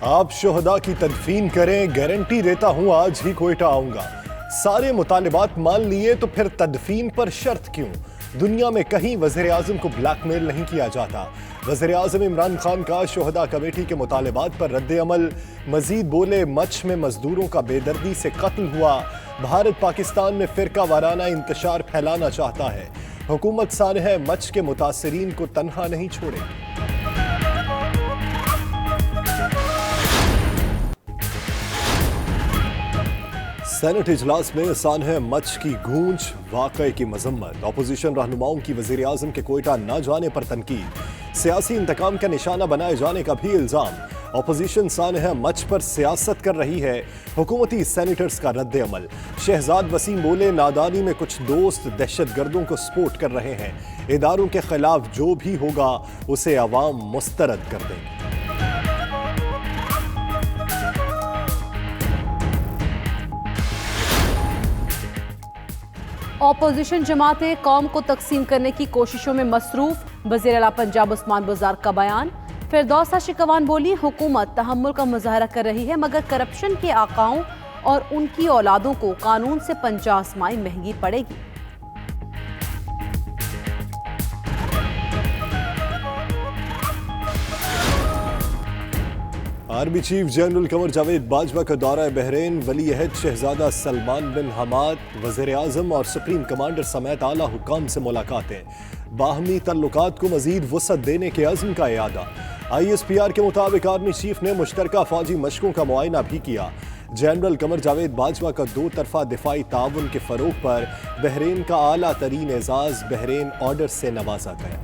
آپ شہداء کی تدفین کریں، گارنٹی دیتا ہوں آج ہی کوئٹہ آؤں گا۔ سارے مطالبات مان لیے تو پھر تدفین پر شرط کیوں؟ دنیا میں کہیں وزیر اعظم کو بلیک میل نہیں کیا جاتا۔ وزیر اعظم عمران خان کا شہداء کمیٹی کے مطالبات پر رد عمل، مزید بولے مچھ میں مزدوروں کا بے دردی سے قتل ہوا، بھارت پاکستان میں فرقہ وارانہ انتشار پھیلانا چاہتا ہے، حکومت سانحہ مچھ کے متاثرین کو تنہا نہیں چھوڑے۔ سینٹ اجلاس میں سانحہ مچھ کی گونج، واقعے کی مذمت، اپوزیشن رہنماؤں کی وزیر اعظم کے کوئٹہ نہ جانے پر تنقید، سیاسی انتقام کا نشانہ بنائے جانے کا بھی الزام، اپوزیشن سانحہ مچھ پر سیاست کر رہی ہے، حکومتی سینیٹرز کا رد عمل، شہزاد وسیم بولے نادانی میں کچھ دوست دہشت گردوں کو سپورٹ کر رہے ہیں، اداروں کے خلاف جو بھی ہوگا اسے عوام مسترد کر دیں گے۔ اپوزیشن جماعتیں قوم کو تقسیم کرنے کی کوششوں میں مصروف، وزیر اعلیٰ پنجاب عثمان بزدار کا بیان۔ فردوسہ شکوان بولی حکومت تحمل کا مظاہرہ کر رہی ہے مگر کرپشن کے آقاؤں اور ان کی اولادوں کو قانون سے 50 مائی مہنگی پڑے گی۔ Army chief general Qamar Javed Bajwa کا دورہ بحرین، ولی عہد شہزادہ سلمان بن حماد، وزیر اعظم اور سپریم کمانڈر سمیت اعلیٰ حکام سے ملاقاتیں، باہمی تعلقات کو مزید وسعت دینے کے عزم کا اعادہ۔ ISPR کے مطابق آرمی چیف نے مشترکہ فوجی مشقوں کا معائنہ بھی کیا۔ جنرل قمر جاوید باجوہ کا 2 طرفہ دفاعی تعاون کے فروغ پر بحرین کا اعلیٰ ترین اعزاز بحرین آرڈر سے نوازا گیا۔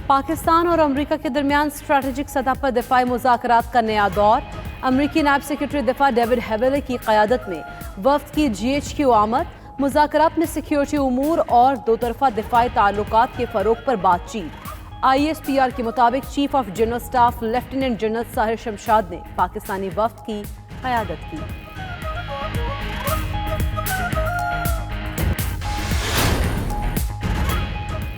پاکستان اور امریکہ کے درمیان اسٹریٹجک سطح پر دفاعی مذاکرات کا نیا دور، امریکی نائب سیکرٹری دفاع ڈیوڈ ہیویلے کی قیادت میں وفد کی GHQ آمد، مذاکرات میں سیکیورٹی امور اور 2 طرفہ دفاعی تعلقات کے فروغ پر بات چیت۔ ISPR کے مطابق chief of general staff lieutenant general Sahir Shamshad نے پاکستانی وفد کی قیادت کی۔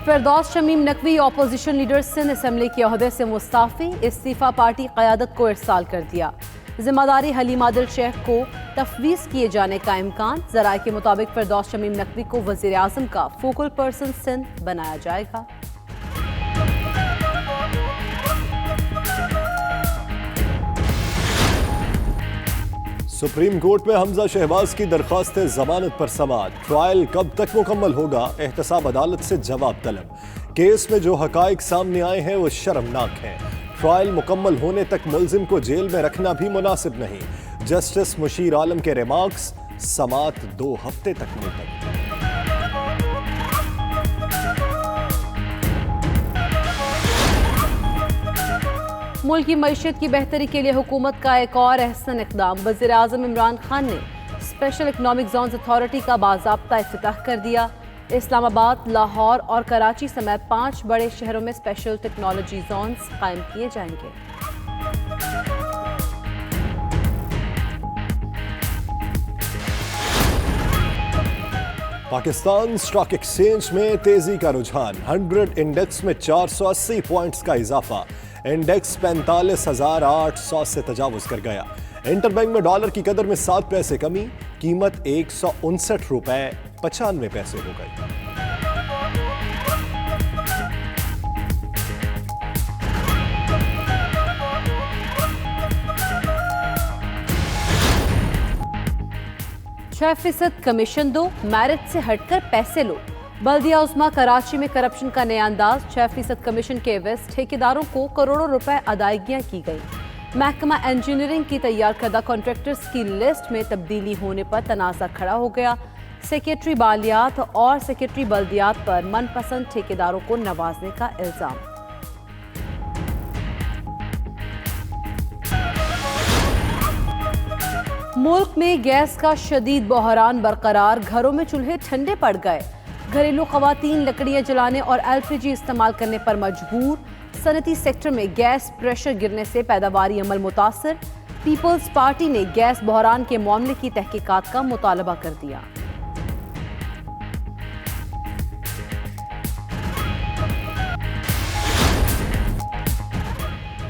Firdous Shamim Naqvi opposition leader Sindh assembly کے عہدے سے مستعفی، استعفیٰ پارٹی قیادت کو ارسال کر دیا، ذمہ داری حلیم عادل شیخ کو تفویض کیے جانے کا امکان، ذرائع کے مطابق فردوس شمیم نقوی کو وزیر اعظم کا فوکل پرسن سندھ بنایا جائے گا۔ سپریم کورٹ میں حمزہ شہباز کی درخواست ضمانت پر سماعت، ٹرائل کب تک مکمل ہوگا؟ احتساب عدالت سے جواب طلب، کیس میں جو حقائق سامنے آئے ہیں وہ شرمناک ہیں، ٹرائل مکمل ہونے تک ملزم کو جیل میں رکھنا بھی مناسب نہیں، جسٹس مشیر عالم کے ریمارکس، سماعت 2 ہفتے تک ملتوی۔ ملک کی معیشت کی بہتری کے لیے حکومت کا ایک اور احسن اقدام، وزیر اعظم عمران خان نے اسپیشل اکنامک زونز اتھارٹی کا باضابطہ افتتاح کر دیا۔ اسلام آباد، لاہور اور کراچی سمیت 5 بڑے شہروں میں اسپیشل ٹیکنالوجی زونز قائم کیے جائیں گے۔ پاکستان اسٹاک ایکسچینج میں تیزی کا رجحان، 100 انڈیکس میں 480 پوائنٹس کا اضافہ، انڈیکس 45,800 سے تجاوز کر گیا۔ انٹر بینک میں ڈالر کی قدر میں 7 پیسے کمی، قیمت 159 روپے 95 پیسے ہو گئی۔ %6 کمیشن دو، میرٹ سے ہٹ کر پیسے لو، بلدیہ عظمیٰ کراچی میں کرپشن کا نیا انداز، 6% کمیشن کے عوض ٹھیکیداروں کو کروڑوں روپے ادائیگیاں کی گئیں۔ محکمہ انجینئرنگ کی تیار کردہ کنٹریکٹرز کی لسٹ میں تبدیلی ہونے پر تنازع کھڑا ہو گیا، سیکریٹری مالیات اور سیکریٹری بلدیات پر من پسند ٹھیکیداروں کو نوازنے کا الزام۔ ملک میں گیس کا شدید بحران برقرار، گھروں میں چولہے ٹھنڈے پڑ گئے، گھریلو خواتین لکڑیاں جلانے اور LPG استعمال کرنے پر مجبور، صنعتی سیکٹر میں گیس پریشر گرنے سے پیداواری عمل متاثر، پیپلز پارٹی نے گیس بحران کے معاملے کی تحقیقات کا مطالبہ کر دیا۔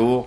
2